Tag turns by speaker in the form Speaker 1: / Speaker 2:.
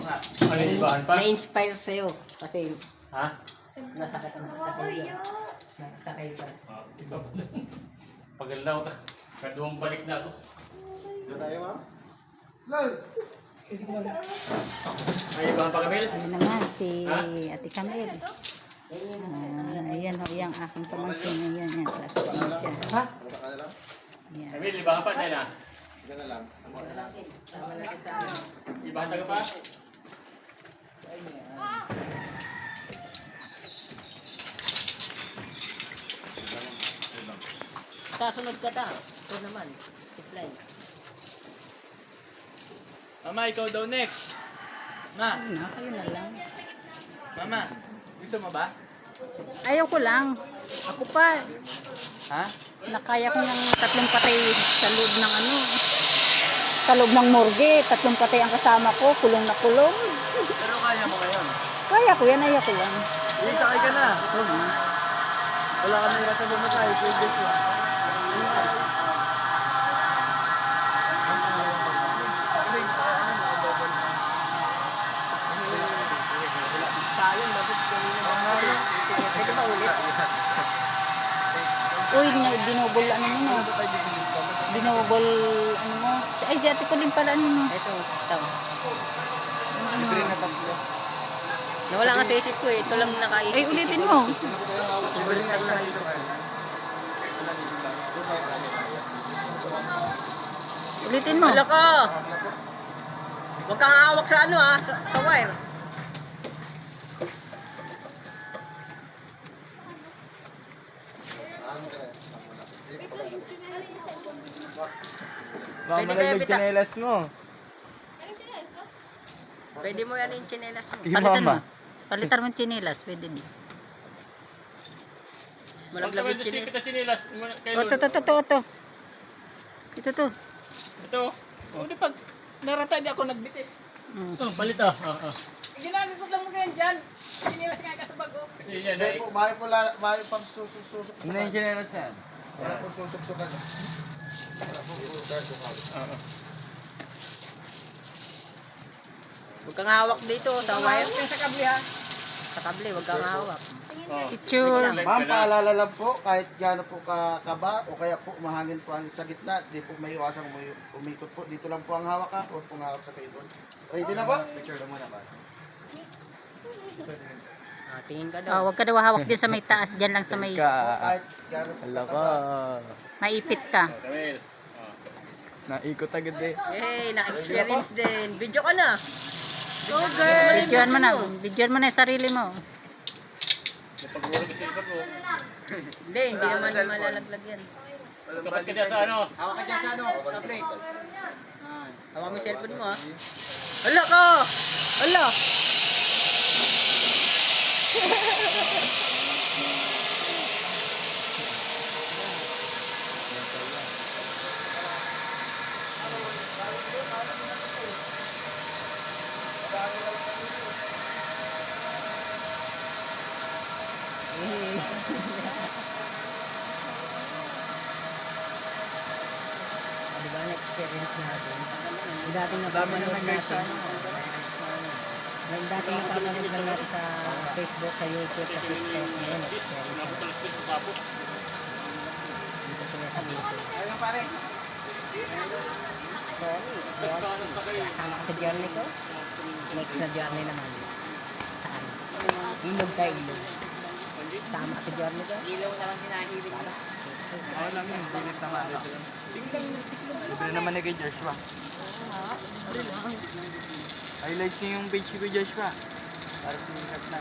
Speaker 1: nga.
Speaker 2: Ano yung ibahan pa?
Speaker 3: Na-inspire sa'yo. Kasi
Speaker 2: Ha?
Speaker 3: nasakay ka. Nasakay ka.
Speaker 2: Iba pa. Pagalaw ka. Kaduwang balik na ako.
Speaker 1: Doon tayo, ma'am? Lord!
Speaker 2: May ibahan pa Camille?
Speaker 4: Ayan naman si
Speaker 2: Ha?
Speaker 4: Ate Camille. Ayan o, yung aking pamangkin. Ayan, yan. Klase ko na siya.
Speaker 3: Ha?
Speaker 1: Ano ka na lang?
Speaker 4: Ayan.
Speaker 2: Camille, ibahan pa tayo na.
Speaker 1: Sige na lang.
Speaker 3: Tama natin sa ano.
Speaker 2: Ibahan tayo pa?
Speaker 3: Kasunod ka ta. Ito naman. Supply.
Speaker 5: Mama, ikaw daw next. Ma,
Speaker 4: Ayun na, kayo na lang.
Speaker 5: mama, gusto mo ba?
Speaker 4: Ayaw ko lang. Ako pa.
Speaker 5: Ha?
Speaker 4: Nakaya ko ng 3 patay sa loob ng ano. Sa loob ng morgue. 3 patay ang kasama ko. Kulong na kulong.
Speaker 5: Pero kaya mo ngayon.
Speaker 4: Kaya ko yan. Ayaw ko yan.
Speaker 5: Hindi, sakay ka na.
Speaker 4: Huwag na.
Speaker 5: Wala ka na yung bumatay. Previous mo. Sayang, dapat kanina mga
Speaker 3: Pwede ba ulit?
Speaker 4: Uy, dinobol ano mo no. Dinobol ano mo. Ay, si ate ko din pala ano mo.
Speaker 3: Ito. Ito.
Speaker 5: libre na tatlo.
Speaker 3: Nawala nga sa isip ko eh. Ito lang nakaisip.
Speaker 4: Ay, ulitin mo.
Speaker 5: Libre na tatlo.
Speaker 4: Ulitin mo.
Speaker 3: Wala ka! Huwag kang hawak sa ano ha. Sa wire.
Speaker 5: Baka
Speaker 3: Pwede kaya
Speaker 5: malaglag
Speaker 3: bita-
Speaker 5: chinelas mo.
Speaker 3: Pwede mo yan yung chinelas mo.
Speaker 5: Kay
Speaker 4: Palitan mo.
Speaker 5: mama.
Speaker 4: Palitan mo yung chinilas. Pwede din.
Speaker 3: Malaglag yung chinelas.
Speaker 2: Kita chinilas.
Speaker 4: O, ito. Ito.
Speaker 2: Ito.
Speaker 5: O, di pag narata di ako nagbitis.
Speaker 2: Oh, balit ah.
Speaker 5: Ginamit ko lang mo ngayon dyan. Chinelas nga ka sa bago.
Speaker 2: Kasi yan
Speaker 1: Hindi
Speaker 2: ay...
Speaker 1: po, may pang susuk-susuk.
Speaker 5: Ano yung chinelas yan?
Speaker 1: Wala pong susuk-sukan. Wala pong susuk-sukan.
Speaker 2: Oo.
Speaker 3: Huwag kang hawak dito sa wire.
Speaker 5: Kaya sa kabli ha.
Speaker 3: Sa kable, huwag kang hawak.
Speaker 2: Oh.
Speaker 4: Picture.
Speaker 1: Ma'am, paalala lang po, kahit gaano po kaba o kaya po mahangin po ang sa gitna, di po may iwasang umikot po. Dito lang po ang hawak ha, huwag pong hawak sa cable. Ready na ba? Picture lang muna ba?
Speaker 3: Ah, tingin ka
Speaker 4: Oh,
Speaker 3: daw.
Speaker 4: wag ka daw hawak dyan sa may taas. Dyan lang sa may
Speaker 1: Kahit gaano po
Speaker 5: Hala ka.
Speaker 1: kataba.
Speaker 4: maipit ka.
Speaker 2: Oh, Camille. Oh.
Speaker 5: Naikot agad eh.
Speaker 3: Hey, na-experience din. Video ka na. Go girl!
Speaker 4: Videoan mo na. Videoan mo na yung sarili mo.
Speaker 2: Napagulog kasi iba ko.
Speaker 3: Hindi naman malalaglag yan.
Speaker 2: Kapag ka dyan sa ano?
Speaker 5: Hawak ka dyan sa ano? Sa plate.
Speaker 3: Hawak mo yung cellphone mo ha. Hala ka! Hala! Di ba na-experience natin? Yung dating napapanood natin. Yung dating napapanood lang natin sa Facebook, sa YouTube, sa TikTok. Ngayon, experience natin.
Speaker 2: Nabutulas din sa tapos.
Speaker 3: Dito sila sa YouTube.
Speaker 1: Ayun pare.
Speaker 3: Sorry.
Speaker 2: Nagkaano sa kayo.
Speaker 3: Sama ka sa journey ko. Next na journey naman. Saan? Ilog ka ilog. Tama ka sa journey ko. Ilaw na lang sinahilig ko.
Speaker 5: Oo lang yun. Bilis naman. Libre naman ni kay Joshua. Highlights niyo yung page ko Joshua. Para sumikat na.